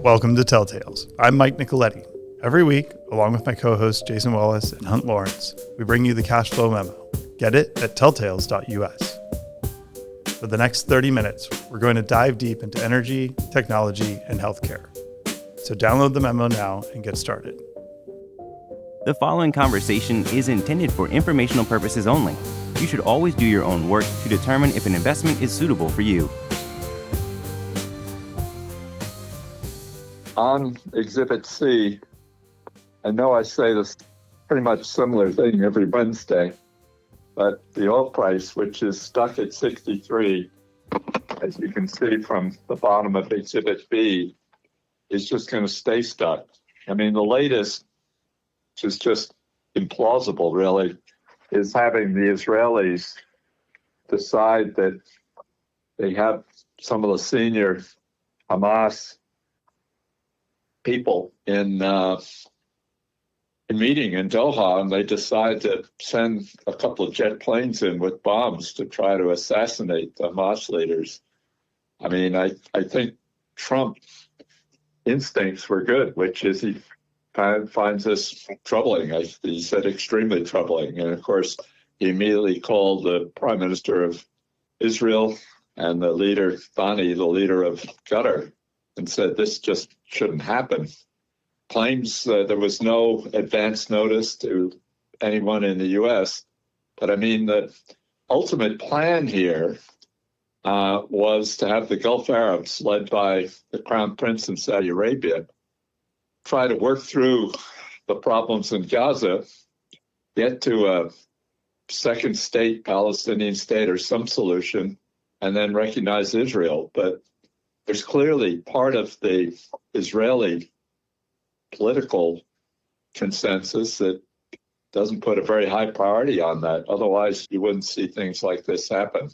Welcome to Telltales. I'm Mike Nicoletti. Every week, along with my co-hosts Jason Wallace and Hunt Lawrence, we bring you the cash flow memo. Get it at telltales.us. For the next 30 minutes, we're going to dive deep into energy, technology, and healthcare. So download the memo now and get started. The following conversation is intended for informational purposes only. You should always do your own work to determine if an investment is suitable for you. On Exhibit C, I know I say this pretty much similar thing every Wednesday, but the oil price, which is stuck at 63, as you can see from the bottom of Exhibit B, is just going to stay stuck. I mean, the latest, which is just implausible, really, is having the Israelis decide that they have some of the senior Hamas people in meeting in Doha, and they decide to send a couple of jet planes in with bombs to try to assassinate the Hamas leaders. I mean, I think Trump's instincts were good, which is he finds this troubling. He said extremely troubling. And of course, he immediately called the Prime Minister of Israel and the leader, Thani, the leader of Qatar, and said this just shouldn't happen. Claims there was no advance notice to anyone in the U.S. But I mean, the ultimate plan here was to have the Gulf Arabs, led by the Crown Prince in Saudi Arabia, try to work through the problems in Gaza, get to a second state, Palestinian state, or some solution, and then recognize Israel. But there's clearly part of the Israeli political consensus that doesn't put a very high priority on that. Otherwise, you wouldn't see things like this happen.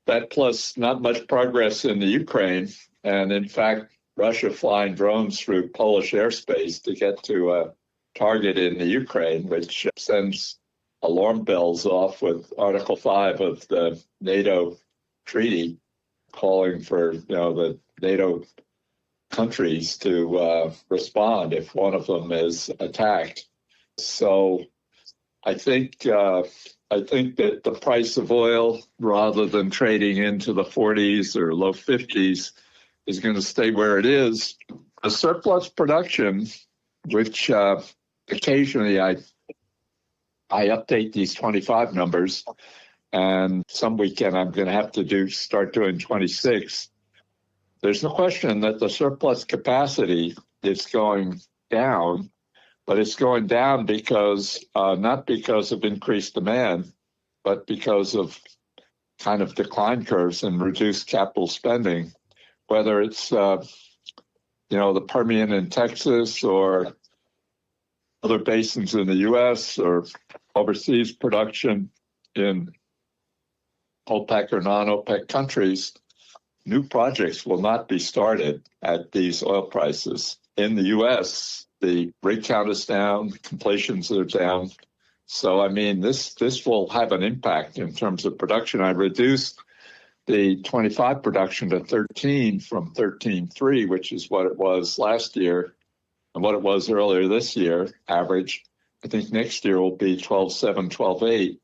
That plus not much progress in the Ukraine, and in fact, Russia flying drones through Polish airspace to get to a target in the Ukraine, which sends alarm bells off with Article 5 of the NATO treaty, calling for the NATO countries to respond if one of them is attacked. So I think that the price of oil, rather than trading into the 40s or low 50s, is going to stay where it is. The surplus production, which occasionally I update these 25 numbers, and some weekend I'm going to have to start doing 26. There's no question that the surplus capacity is going down, but it's going down because not because of increased demand, but because of kind of decline curves and reduced capital spending, whether it's the Permian in Texas or other basins in the U.S. or overseas production in OPEC or non-OPEC countries. New projects will not be started at these oil prices. In the U.S., the rig count is down, completions are down. So, I mean, this will have an impact in terms of production. I reduced the 25 production to 13 from 13.3, which is what it was last year and what it was earlier this year, average. I think next year will be 12.7, 12.8.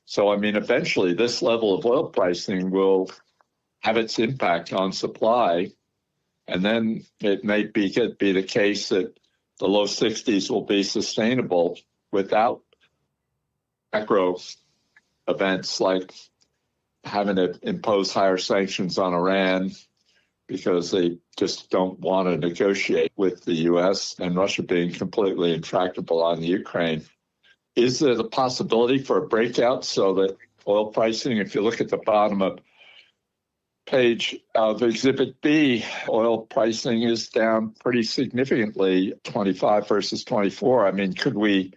So, I mean, eventually this level of oil pricing will have its impact on supply. And then it may be the case that the low 60s will be sustainable without macro events like having to impose higher sanctions on Iran because they just don't want to negotiate with the U.S. and Russia being completely intractable on the Ukraine. Is there the possibility for a breakout so that oil pricing, if you look at the bottom of page of Exhibit B, oil pricing is down pretty significantly, 25 versus 24. I mean, could we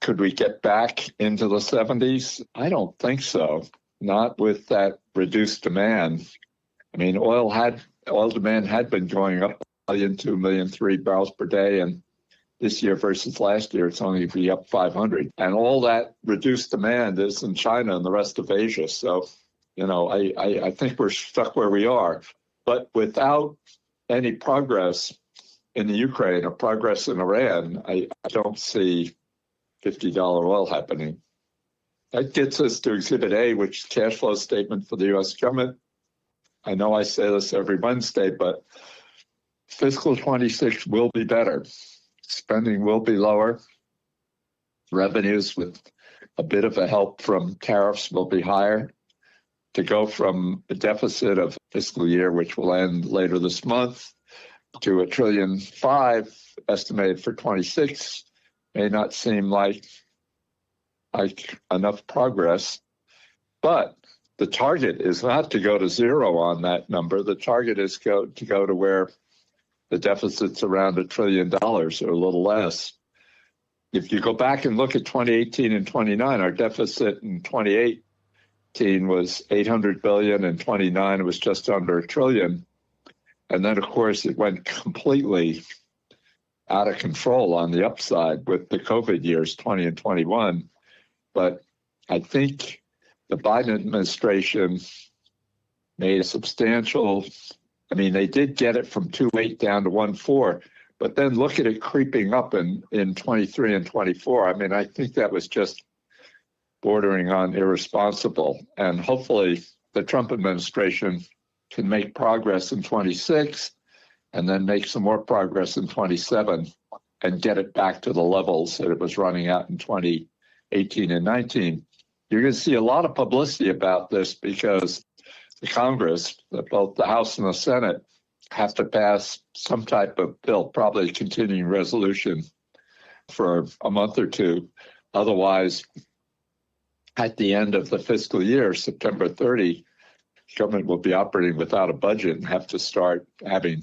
get back into the 70s? I don't think so. Not with that reduced demand. I mean, oil demand had been going up 1.2 million, 3 barrels per day, and this year versus last year, it's only be up 500. And all that reduced demand is in China and the rest of Asia. So, I think we're stuck where we are. But without any progress in the Ukraine or progress in Iran, I don't see $50 oil happening. That gets us to Exhibit A, which is cash flow statement for the U.S. government. I know I say this every Wednesday, but fiscal 26 will be better. Spending will be lower. Revenues with a bit of a help from tariffs will be higher. To go from a deficit of fiscal year, which will end later this month, to $1.5 trillion estimated for 26 may not seem like enough progress. But the target is not to go to zero on that number. The target is to go to where the deficit's around $1 trillion or a little less. If you go back and look at 2018 and 29, our deficit in 2018 was $800 billion, and 29 was just under $1 trillion. And then, of course, it went completely out of control on the upside with the COVID years, 20 and 21. But I think the Biden administration made a substantial, they did get it from 2.8 down to 1.4, but then look at it creeping up in 23 and 24. I think that was just bordering on irresponsible. And hopefully the Trump administration can make progress in 26 and then make some more progress in 27 and get it back to the levels that it was running at in 2018 and 19. You're going to see a lot of publicity about this because the Congress, both the House and the Senate, have to pass some type of bill, probably a continuing resolution for a month or two. Otherwise, at the end of the fiscal year, September 30, government will be operating without a budget and have to start having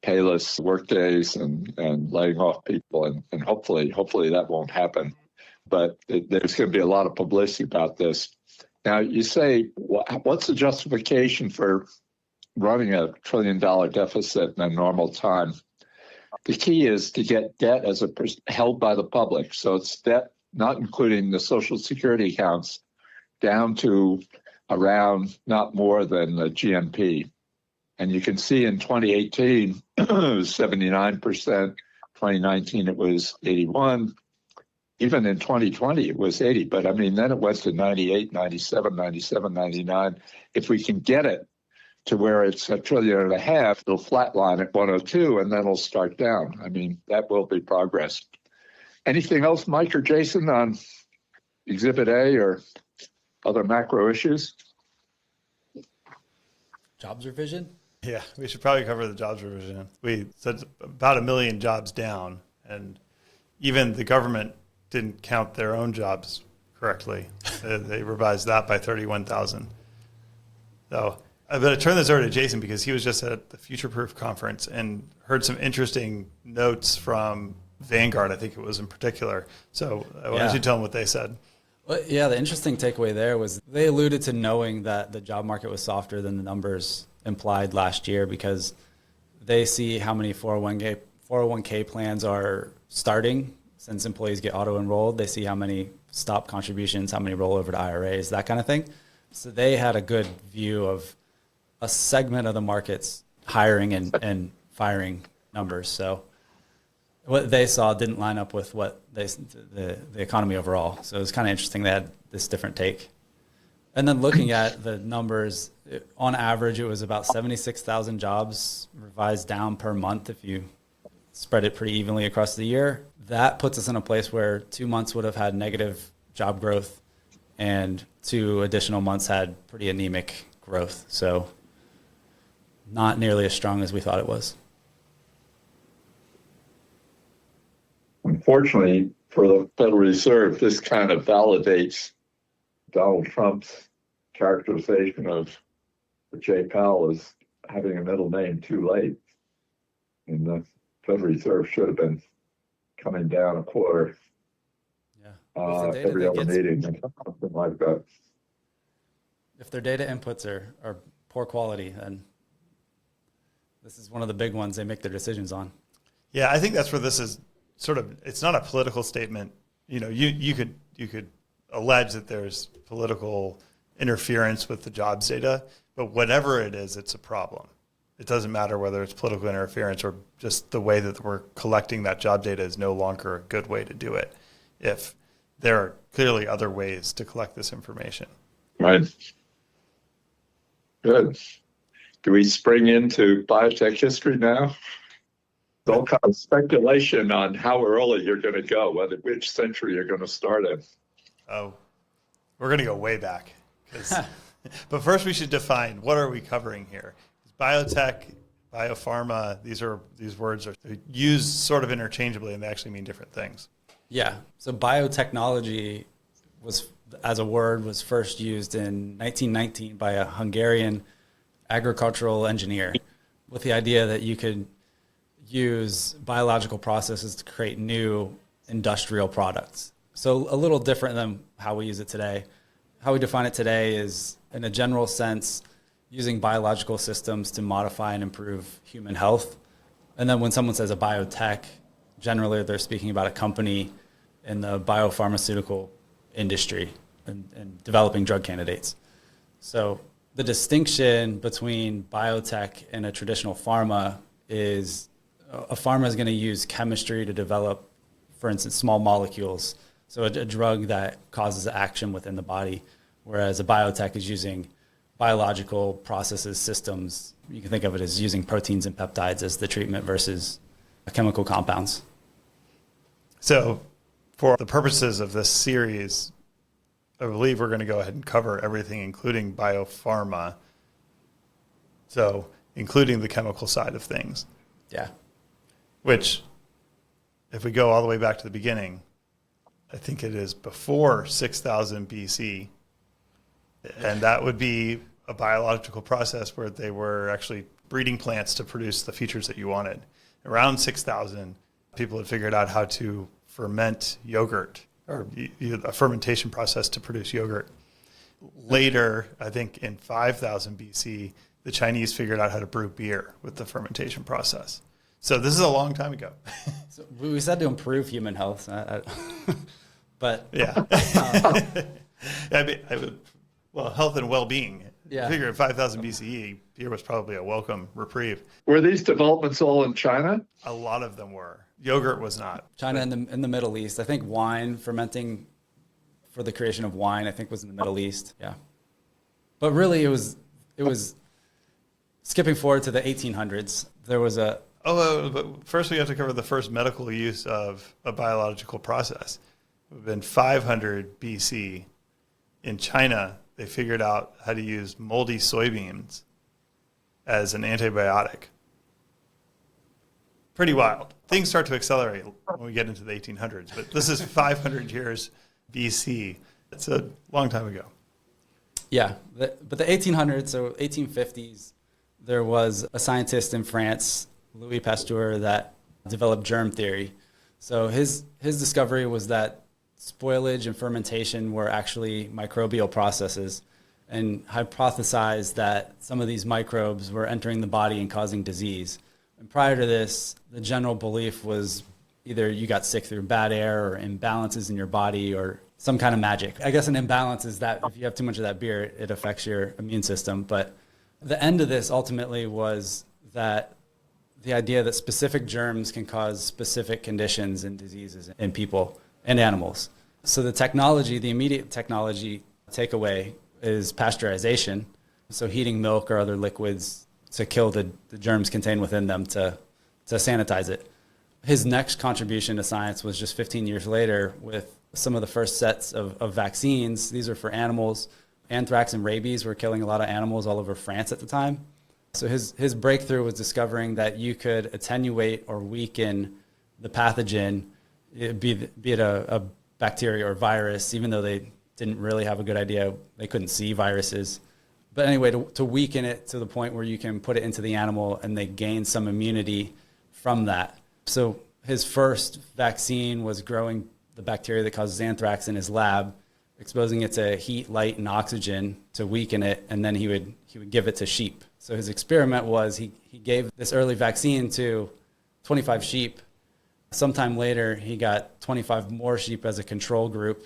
payless workdays and laying off people. And hopefully that won't happen. But there's going to be a lot of publicity about this. Now, you say, what's the justification for running a $1 trillion deficit in a normal time? The key is to get debt held by the public. So it's debt, not including the Social Security accounts, down to around not more than the GNP. And you can see in 2018, it was 79%. 2019, it was 81. Even in 2020, it was 80. But then it went to 98, 97, 97, 99. If we can get it to where it's $1.5 trillion, it'll flatline at 102, and then it'll start down. That will be progress. Anything else, Mike or Jason, on Exhibit A or other macro issues? Jobs revision? Yeah, we should probably cover the jobs revision. We said about 1 million jobs down, and even the government didn't count their own jobs correctly. They revised that by 31,000. So I'm going to turn this over to Jason because he was just at the Future Proof conference and heard some interesting notes from Vanguard, I think it was in particular. So why don't you tell them what they said? Well, yeah, the interesting takeaway there was they alluded to knowing that the job market was softer than the numbers implied last year because they see how many 401k plans are starting since employees get auto-enrolled. They see how many stop contributions, how many roll over to IRAs, that kind of thing. So they had a good view of a segment of the market's hiring and firing numbers. So what they saw didn't line up with what the economy overall. So it was kind of interesting they had this different take. And then looking at the numbers, on average, it was about 76,000 jobs revised down per month if you spread it pretty evenly across the year. That puts us in a place where 2 months would have had negative job growth and 2 additional months had pretty anemic growth. So not nearly as strong as we thought it was. Unfortunately for the Federal Reserve, this kind of validates Donald Trump's characterization of Jay Powell as having a middle name too late. And the Federal Reserve should have been coming down a quarter every other meeting, something like that. If their data inputs are poor quality, then this is one of the big ones they make their decisions on. Yeah, I think that's where this is sort of, it's not a political statement. You could allege that there's political interference with the jobs data, but whatever it is, it's a problem. it doesn't matter whether it's political interference or just the way that we're collecting that job data is no longer a good way to do it, if there are clearly other ways to collect this information. Right. Good. Do we spring into biotech history now? There's all kind of speculation on how early you're going to go, which century you're going to start in. Oh, we're going to go way back. But first we should define, what are we covering here? Biotech, biopharma, these words are used sort of interchangeably, and they actually mean different things. Yeah. So biotechnology as a word was first used in 1919 by a Hungarian agricultural engineer with the idea that you could use biological processes to create new industrial products. So a little different than how we use it today. How we define it today is, in a general sense, using biological systems to modify and improve human health. And then when someone says a biotech, generally they're speaking about a company in the biopharmaceutical industry and developing drug candidates. So the distinction between biotech and a traditional pharma is a pharma is going to use chemistry to develop, for instance, small molecules. So a drug that causes action within the body, whereas a biotech is using biological processes, systems. You can think of it as using proteins and peptides as the treatment versus chemical compounds. So for the purposes of this series, I believe we're going to go ahead and cover everything, including biopharma. So including the chemical side of things. Yeah. Which, if we go all the way back to the beginning, I think it is before 6000 BC. And that would be a biological process where they were actually breeding plants to produce the features that you wanted. Around 6000, people had figured out how to ferment yogurt, or a fermentation process to produce yogurt. Later, I think in 5000 BC, the Chinese figured out how to brew beer with the fermentation process. So this is a long time ago. So we said to improve human health, but yeah. Health and well-being. Yeah. I figure in 5000 BCE, beer was probably a welcome reprieve. Were these developments all in China? A lot of them were. Yogurt was not. China in the Middle East. I think wine, fermenting for the creation of wine, I think was in the Middle East. Yeah. But really it was skipping forward to the 1800s. There was but first we have to cover the first medical use of a biological process. It would have been 500 BC. In China, they figured out how to use moldy soybeans as an antibiotic. Pretty wild. Things start to accelerate when we get into the 1800s, but this is 500 years BC. It's a long time ago. Yeah, but the 1800s, so 1850s, there was a scientist in France, Louis Pasteur, that developed germ theory. So his discovery was that spoilage and fermentation were actually microbial processes, and hypothesized that some of these microbes were entering the body and causing disease. And prior to this, the general belief was either you got sick through bad air or imbalances in your body or some kind of magic. I guess an imbalance is that if you have too much of that beer, it affects your immune system. But the end of this ultimately was that the idea that specific germs can cause specific conditions and diseases in people and animals. So the immediate technology takeaway is pasteurization. So heating milk or other liquids to kill the germs contained within them to sanitize it. His next contribution to science was just 15 years later with some of the first sets of vaccines. These are for animals. Anthrax and rabies were killing a lot of animals all over France at the time. So his breakthrough was discovering that you could attenuate or weaken the pathogen, be it a bacteria or virus, even though they didn't really have a good idea. They couldn't see viruses. But anyway, to weaken it to the point where you can put it into the animal and they gain some immunity from that. So his first vaccine was growing the bacteria that causes anthrax in his lab, exposing it to heat, light, and oxygen to weaken it, and then he would give it to sheep. So his experiment was he gave this early vaccine to 25 sheep. Sometime later, he got 25 more sheep as a control group,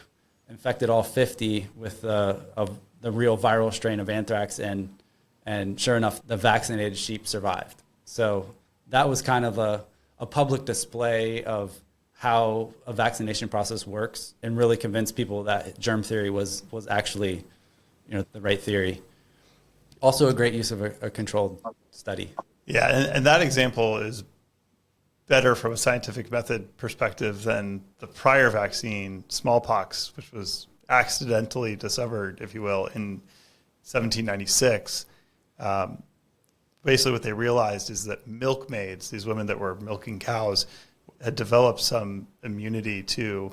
infected all 50 with the real viral strain of anthrax, and And sure enough, the vaccinated sheep survived. So that was kind of a public display of how a vaccination process works, and really convinced people that germ theory was actually, the right theory. Also a great use of a controlled study. Yeah, and that example is better from a scientific method perspective than the prior vaccine, smallpox, which was accidentally discovered, if you will, in 1796. Basically what they realized is that milkmaids, these women that were milking cows, had developed some immunity to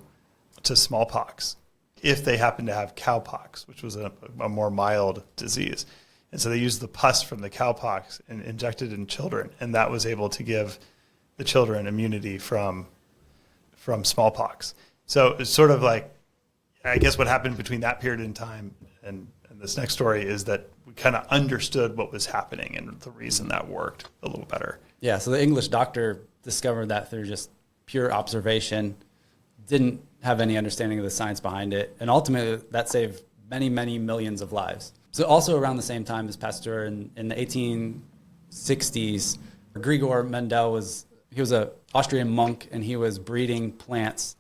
smallpox if they happened to have cowpox, which was a more mild disease. And so they used the pus from the cowpox and injected in children, and that was able to give the children immunity from smallpox. So it's sort of like, I guess what happened between that period in time and this next story is that we kind of understood what was happening and the reason that worked a little better. Yeah, so the English doctor discovered that through just pure observation, didn't have any understanding of the science behind it, and ultimately that saved many, many millions of lives. So also around the same time as Pasteur in the 1860s, Gregor Mendel was an Austrian monk, and he was breeding plants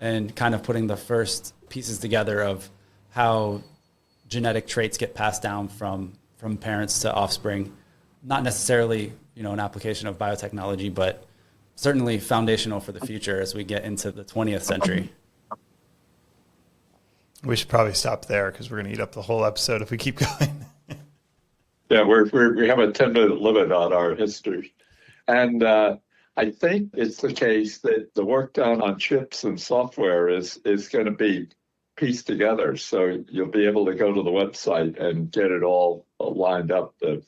and kind of putting the first pieces together of how genetic traits get passed down from parents to offspring. Not necessarily, an application of biotechnology, but certainly foundational for the future as we get into the 20th century. We should probably stop there because we're going to eat up the whole episode if we keep going. Yeah, we have a 10-minute limit on our history. And I think it's the case that the work done on chips and software is going to be pieced together. So you'll be able to go to the website and get it all lined up, the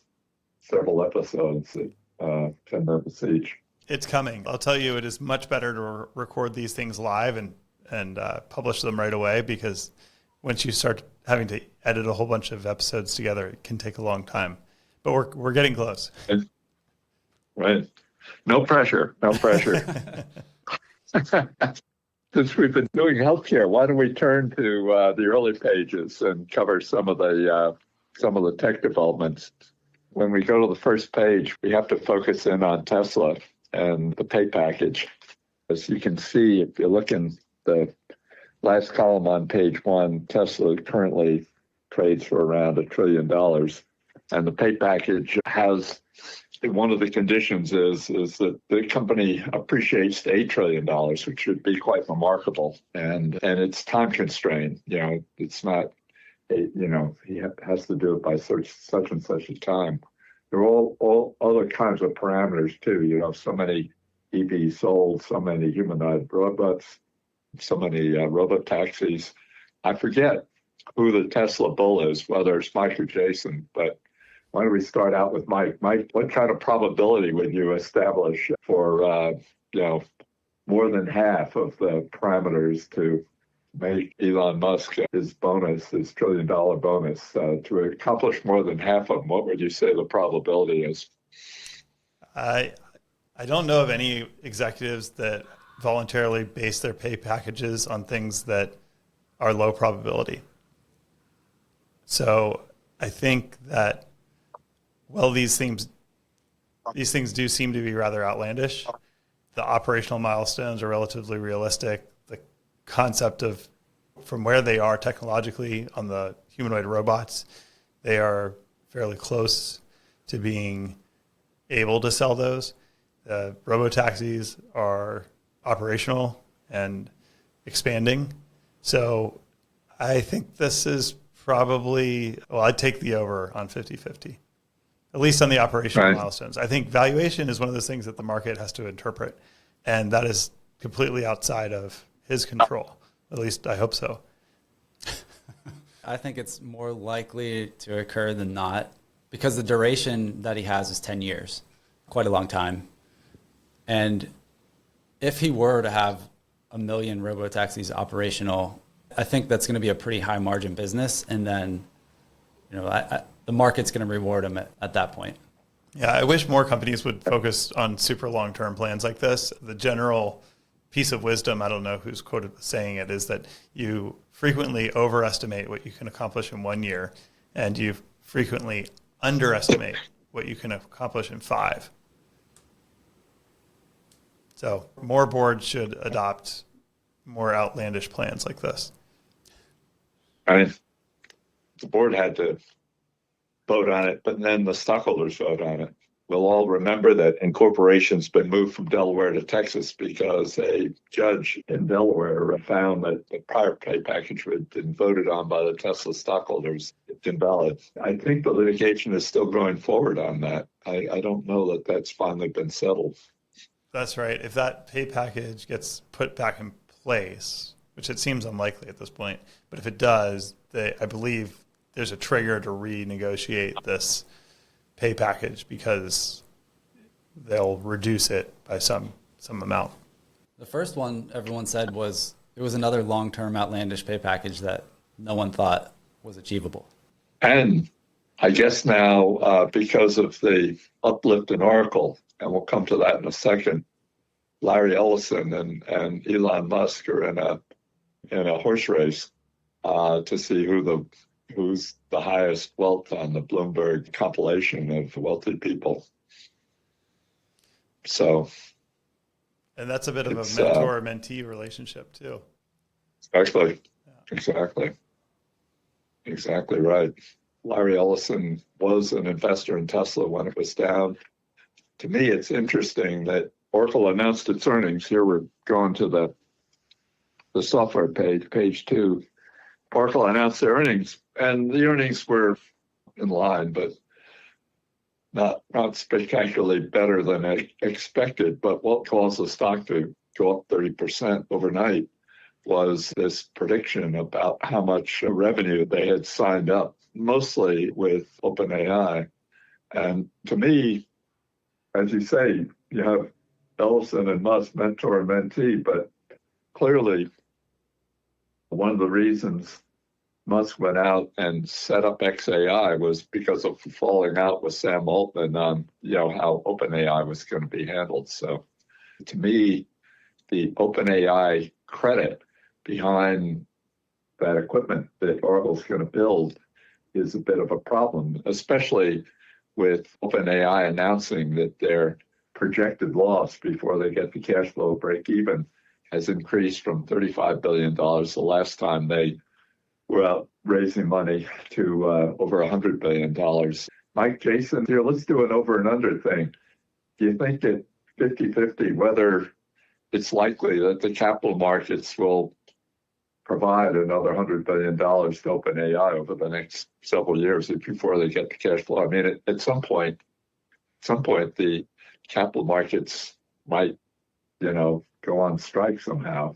several episodes at 10 minutes each. It's coming. I'll tell you, it is much better to record these things live and publish them right away, because once you start having to edit a whole bunch of episodes together, it can take a long time. But we're getting close. Right. No pressure. No pressure. Since we've been doing healthcare, why don't we turn to the early pages and cover some of the tech developments. When we go to the first page, we have to focus in on Tesla and the pay package. As you can see, if you look in the last column on page 1, Tesla currently trades for around $1 trillion. And the pay package has, one of the conditions is that the company appreciates to $8 trillion, which should be quite remarkable. And it's time constrained. It's not, he has to do it by such and such a time. There are all other kinds of parameters too. So many EVs sold, so many humanoid robots, so many robot taxis. I forget who the Tesla bull is, whether it's Mike or Jason, but why don't we start out with Mike? Mike, what kind of probability would you establish for, more than half of the parameters to make Elon Musk his bonus, his $1 trillion bonus, to accomplish more than half of them? What would you say the probability is? I don't know of any executives that voluntarily base their pay packages on things that are low probability. So I think that, well, these things do seem to be rather outlandish. The operational milestones are relatively realistic. The concept of from where they are technologically on the humanoid robots, they are fairly close to being able to sell those. The robotaxis are operational and expanding. So I think this is probably, I'd take the over on 50-50, at least on the operational milestones. I think valuation is one of those things that the market has to interpret, and that is completely outside of his control. At least I hope so. I think it's more likely to occur than not, because the duration that he has is 10 years, quite a long time. And if he were to have 1 million robotaxis operational, I think that's going to be a pretty high margin business. And then, the market's going to reward him at that point. Yeah, I wish more companies would focus on super long-term plans like this. The general piece of wisdom, I don't know who's quoted saying it, is that you frequently overestimate what you can accomplish in 1 year, and you frequently underestimate what you can accomplish in 5. So more boards should adopt more outlandish plans like this. I mean, the board had to vote on it, but then the stockholders vote on it. We'll all remember that incorporation's been moved from Delaware to Texas because a judge in Delaware found that the prior pay package had been voted on by the Tesla stockholders. It's invalid. I think the litigation is still going forward on that. I don't know that that's finally been settled. That's right. If that pay package gets put back in place, which it seems unlikely at this point, but if it does, I believe there's a trigger to renegotiate this pay package because they'll reduce it by some amount. The first one everyone said was it was another long-term outlandish pay package that no one thought was achievable. And I guess now, because of the uplift in Oracle, and we'll come to that in a second, Larry Ellison and Elon Musk are in a horse race to see who's the highest wealth on the Bloomberg compilation of wealthy people. So, and that's a bit of a mentor-mentee relationship too. Exactly. Exactly right. Larry Ellison was an investor in Tesla when it was down. To me, it's interesting that Oracle announced its earnings. Here we're going to the software page 2. Oracle announced their earnings, and the earnings were in line, but not spectacularly better than expected. But what caused the stock to go up 30% overnight was this prediction about how much revenue they had signed up, mostly with OpenAI. And to me, as you say, you have Ellison and Musk, mentor and mentee, but clearly one of the reasons Musk went out and set up XAI was because of falling out with Sam Altman on, how OpenAI was going to be handled. So to me, the OpenAI credit behind that equipment that Oracle's going to build is a bit of a problem, especially with OpenAI announcing that their projected loss before they get the cash flow break even has increased from $35 billion the last time they were out raising money to over $100 billion. Mike, Jason, here, let's do an over and under thing. Do you think at 50-50 whether it's likely that the capital markets will provide another $100 billion to OpenAI over the next several years before they get the cash flow? I mean, at some point, the capital markets might, go on strike somehow.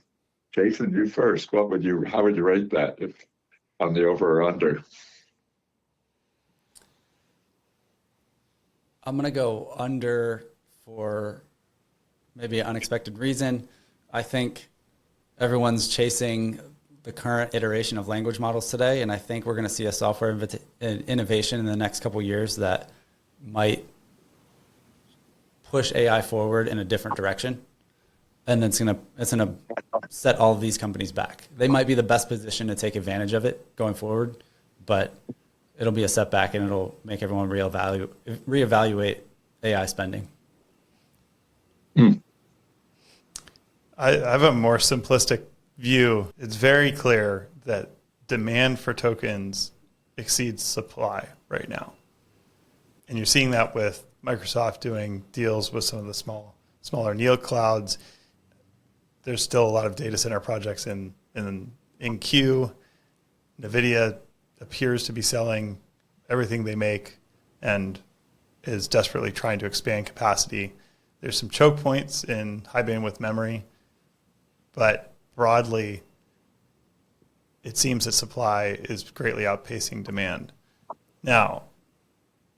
Jason, you first. How would you rate that if on the over or under? I'm going to go under for maybe an unexpected reason. I think everyone's chasing the current iteration of language models today, and I think we're going to see a software innovation in the next couple of years that might push AI forward in a different direction, and it's gonna set all of these companies back. They might be the best position to take advantage of it going forward, but it'll be a setback, and it'll make everyone reevaluate AI spending. I have a more simplistic view. It's very clear that demand for tokens exceeds supply right now. And you're seeing that with Microsoft doing deals with some of the smaller neoclouds. There's still a lot of data center projects in queue. NVIDIA appears to be selling everything they make and is desperately trying to expand capacity. There's some choke points in high bandwidth memory, but broadly, it seems that supply is greatly outpacing demand. Now,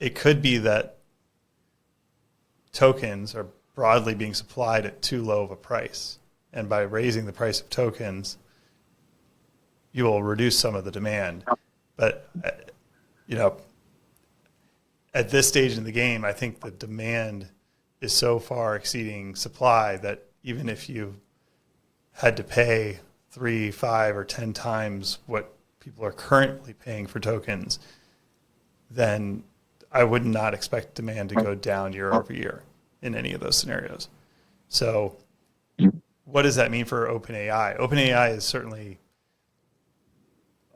it could be that tokens are broadly being supplied at too low of a price. And by raising the price of tokens, you will reduce some of the demand. But, at this stage in the game, I think the demand is so far exceeding supply that even if you had to pay 3, 5, or 10 times what people are currently paying for tokens, then I would not expect demand to go down year over year in any of those scenarios. So what does that mean for OpenAI? OpenAI is certainly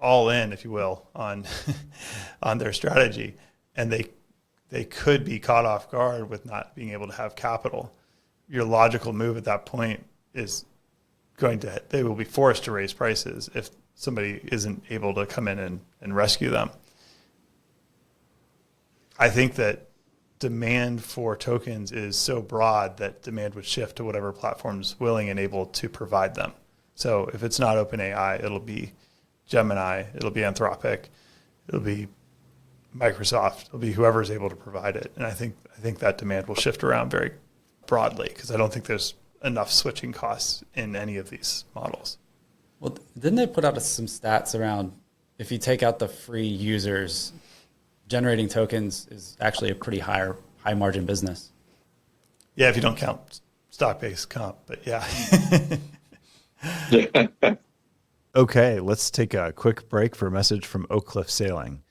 all in, if you will, on on their strategy, and they could be caught off guard with not being able to have capital. Your logical move at that point is they will be forced to raise prices if somebody isn't able to come in and rescue them. I think that demand for tokens is so broad that demand would shift to whatever platform's willing and able to provide them. So if it's not OpenAI, it'll be Gemini, it'll be Anthropic, it'll be Microsoft, it'll be whoever's able to provide it. And I think that demand will shift around very broadly because I don't think there's enough switching costs in any of these models. Well, didn't they put out some stats around if you take out the free users, generating tokens is actually a pretty high margin business? Yeah, if you don't count stock-based comp, but yeah. Okay, let's take a quick break for a message from Oakcliff Sailing.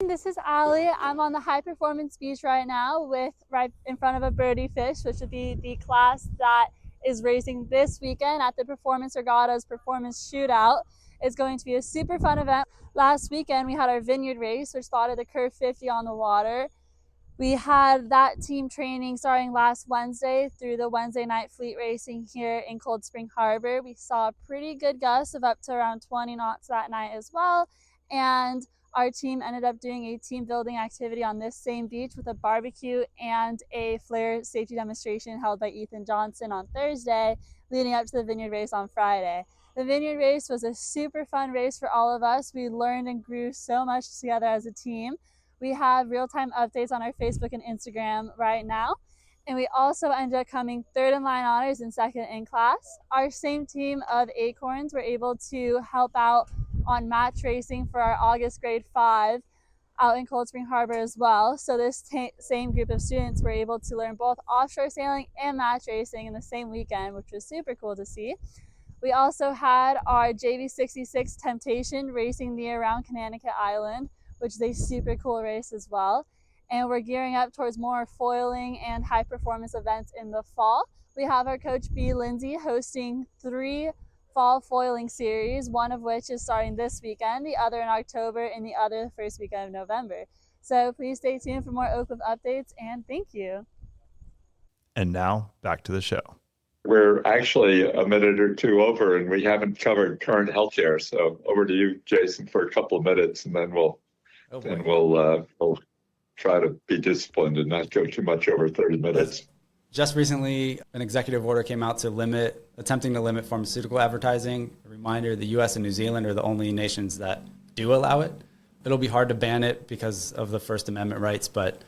This is Allie. I'm on the high performance beach right now right in front of a birdie fish, which would be the class that is racing this weekend at the Performance Regatta's Performance Shootout. It's going to be a super fun event. Last weekend we had our vineyard race, which spotted the Curve 50 on the water. We had that team training starting last Wednesday through the Wednesday night fleet racing here in Cold Spring Harbor. We saw a pretty good gust of up to around 20 knots that night as well. And our team ended up doing a team building activity on this same beach with a barbecue and a flare safety demonstration held by Ethan Johnson on Thursday, leading up to the vineyard race on Friday. The vineyard race was a super fun race for all of us. We learned and grew so much together as a team. We have real-time updates on our Facebook and Instagram right now. And we also ended up coming third in line honors and second in class. Our same team of Acorns were able to help out on match racing for our August grade 5 out in Cold Spring Harbor as well. So this same group of students were able to learn both offshore sailing and match racing in the same weekend, which was super cool to see. We also had our JV66 Temptation racing the around Connecticut Island, which is a super cool race as well. And we're gearing up towards more foiling and high performance events in the fall. We have our coach B. Lindsay hosting 3 fall foiling series, one of which is starting this weekend, the other in October, and the other the first weekend of November. So please stay tuned for more Oakcliff updates, and thank you. And now back to the show. We're actually a minute or two over, and we haven't covered current healthcare. So over to you, Jason, for a couple of minutes, and then we'll try to be disciplined and not go too much over 30 minutes. Just recently, an executive order came out attempting to limit pharmaceutical advertising. A reminder, the US and New Zealand are the only nations that do allow it. It'll be hard to ban it because of the First Amendment rights, but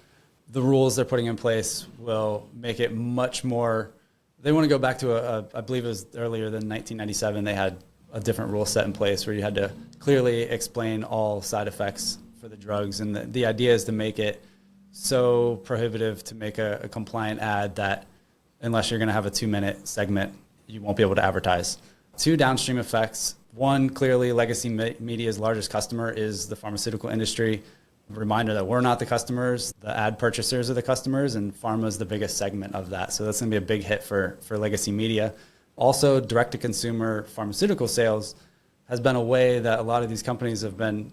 the rules they're putting in place will make it much more. They want to go back to I believe it was earlier than 1997, they had a different rule set in place where you had to clearly explain all side effects for the drugs. And the idea is to make it so prohibitive to make a compliant ad that unless you're going to have a 2-minute segment, you won't be able to advertise. 2 downstream effects. 1, clearly legacy media's largest customer is the pharmaceutical industry. A reminder that we're not the customers, the ad purchasers are the customers, and pharma is the biggest segment of that. So that's going to be a big hit for legacy media. Also, direct-to-consumer pharmaceutical sales has been a way that a lot of these companies have been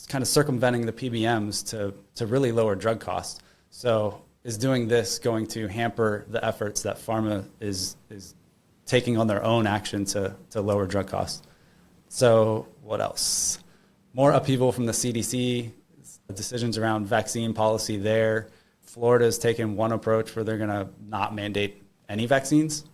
kind of circumventing the PBMs to really lower drug costs. So is doing this going to hamper the efforts that pharma is taking on their own action to lower drug costs? So what else? More upheaval from the CDC, decisions around vaccine policy there. Florida's taken one approach where they're going to not mandate any vaccines.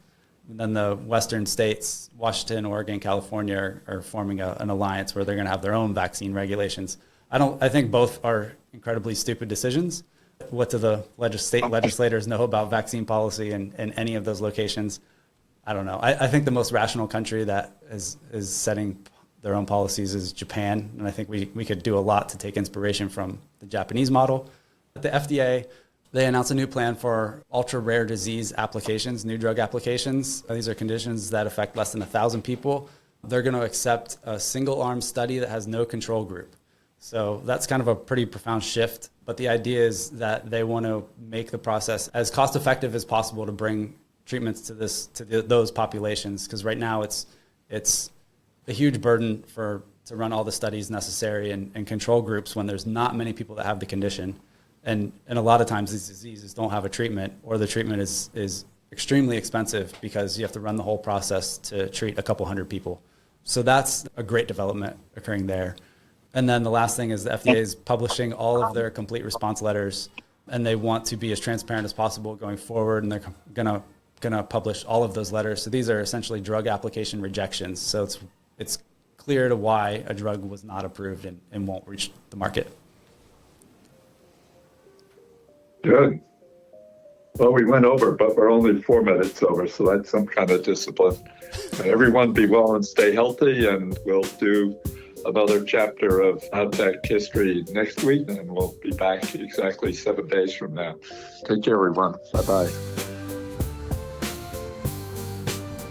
And then the western states, Washington, Oregon, California, are forming an alliance where they're going to have their own vaccine regulations. I think both are incredibly stupid decisions. What do the state legislators know about vaccine policy in any of those locations? I don't know. I think the most rational country that is setting their own policies is Japan, and I think we could do a lot to take inspiration from the Japanese model. At the FDA, they announced a new plan for ultra-rare disease applications, new drug applications. These are conditions that affect less than 1,000 people. They're going to accept a single-arm study that has no control group. So that's kind of a pretty profound shift But the idea is that they want to make the process as cost effective as possible to bring treatments to those populations. Because right now it's a huge burden to run all the studies necessary and control groups when there's not many people that have the condition. And a lot of times these diseases don't have a treatment, or the treatment is extremely expensive because you have to run the whole process to treat a couple hundred people. So that's a great development occurring there. And then the last thing is the FDA is publishing all of their complete response letters, and they want to be as transparent as possible going forward, and they're gonna publish all of those letters. So these are essentially drug application rejections. So it's clear to why a drug was not approved and won't reach the market. Good. Well, we went over, but we're only 4 minutes over, so that's some kind of discipline. Everyone be well and stay healthy, and we'll do another chapter of biotech history next week, and we'll be back exactly 7 days from now. Take care, everyone. Bye-bye.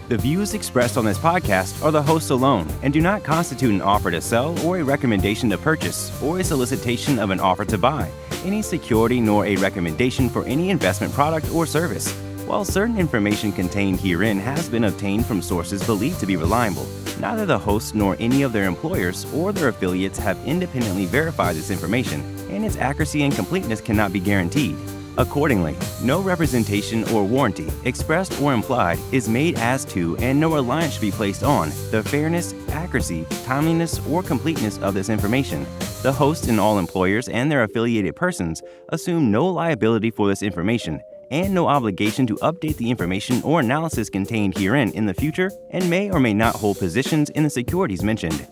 The views expressed on this podcast are the hosts alone and do not constitute an offer to sell or a recommendation to purchase or a solicitation of an offer to buy any security nor a recommendation for any investment product or service. While certain information contained herein has been obtained from sources believed to be reliable, neither the hosts nor any of their employers or their affiliates have independently verified this information, and its accuracy and completeness cannot be guaranteed. Accordingly, no representation or warranty, expressed or implied, is made as to, and no reliance should be placed on, the fairness, accuracy, timeliness, or completeness of this information. The host and all employers and their affiliated persons assume no liability for this information and no obligation to update the information or analysis contained herein in the future, and may or may not hold positions in the securities mentioned.